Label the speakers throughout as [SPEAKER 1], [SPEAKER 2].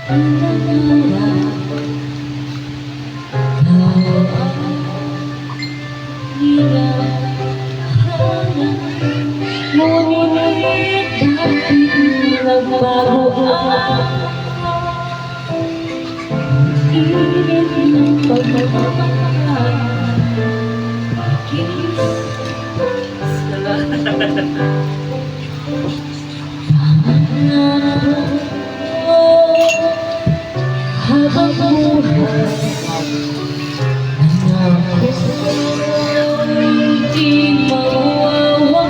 [SPEAKER 1] Ngunit bakit nagbago ang init ng pagmamahal? Habang buhay di mawawalay,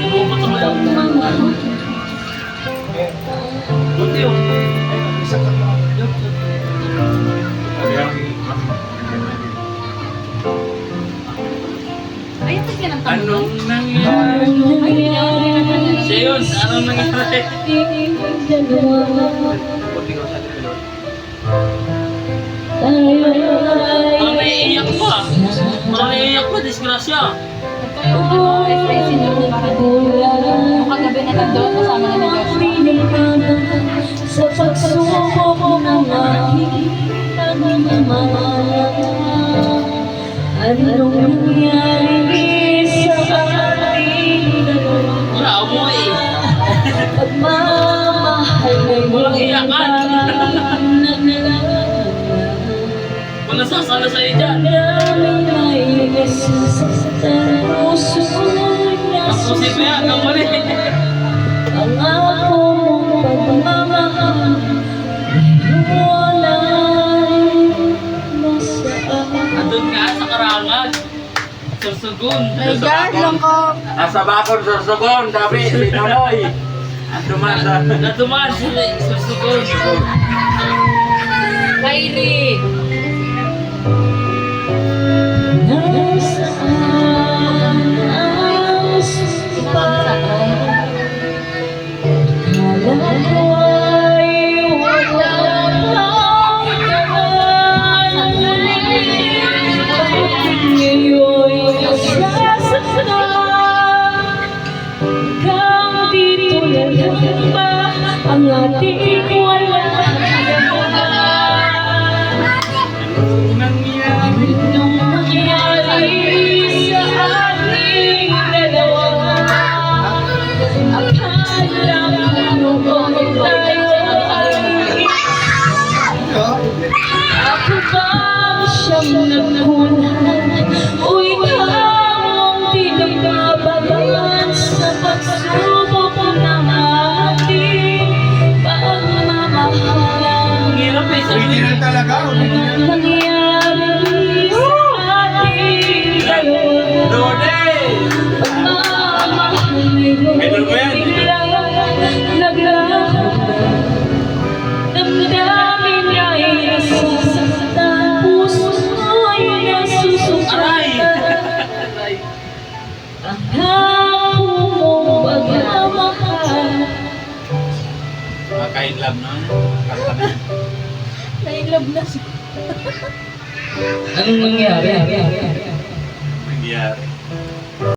[SPEAKER 1] ngunit ang mga
[SPEAKER 2] Anong nangyari? Seyon, anong nangyari? Parang naiiyak pa. Parang naiiyak pa, disgrasya.
[SPEAKER 1] Kagabi na lang doon, kasama na ni Joshua. Sa pagsubok ng aking pagmamahal, anong nangyari sa ating dalawa?
[SPEAKER 2] Wala, umuwi eh.
[SPEAKER 1] Pagmamahal ay
[SPEAKER 2] Walang iyakan. Walang sasala sa'yo dyan.
[SPEAKER 1] Daming ay nasasaktan puso niya.
[SPEAKER 2] Ang posible yan, ang muli.
[SPEAKER 1] Ang ako mong pagmamahal ngayon ay nasaan?
[SPEAKER 2] Andun nga sa karangan. Sursugon.
[SPEAKER 1] May guard lang ko.
[SPEAKER 3] Nasa bakon sa sugon, sabi, si Nonoy. At tumasa.
[SPEAKER 2] Natuman si Sursugon. Kyrie.
[SPEAKER 1] Nasaan ang sipag? Akala ko ay walang hanggan. Ngayon'y nasasaktan. Hanggang dito na lang ba ang ating walang hanggan? Anong nangyari sa ating dalawa? Akala ko noon tayo ay ako bang siyang nagkunan? O ikaw ang pinagbabalan sa pagsubok ng ating pagmamahal?
[SPEAKER 2] Ang hirap eh.
[SPEAKER 4] Hindi na talaga.
[SPEAKER 1] Anong nangyari sa ating dalawa?
[SPEAKER 3] Donay!
[SPEAKER 1] Pagmamahal ay
[SPEAKER 3] Medal mo yan.
[SPEAKER 1] biglang naglaho. Damdamin ay nasasaktan, puso ay nasusukatan.
[SPEAKER 2] Aray.
[SPEAKER 1] Ang hapon mong pagmamahal.
[SPEAKER 3] Makain love na. Kanta na.
[SPEAKER 1] Nailab na siya.
[SPEAKER 2] Anong nangyari?
[SPEAKER 3] Nangyari.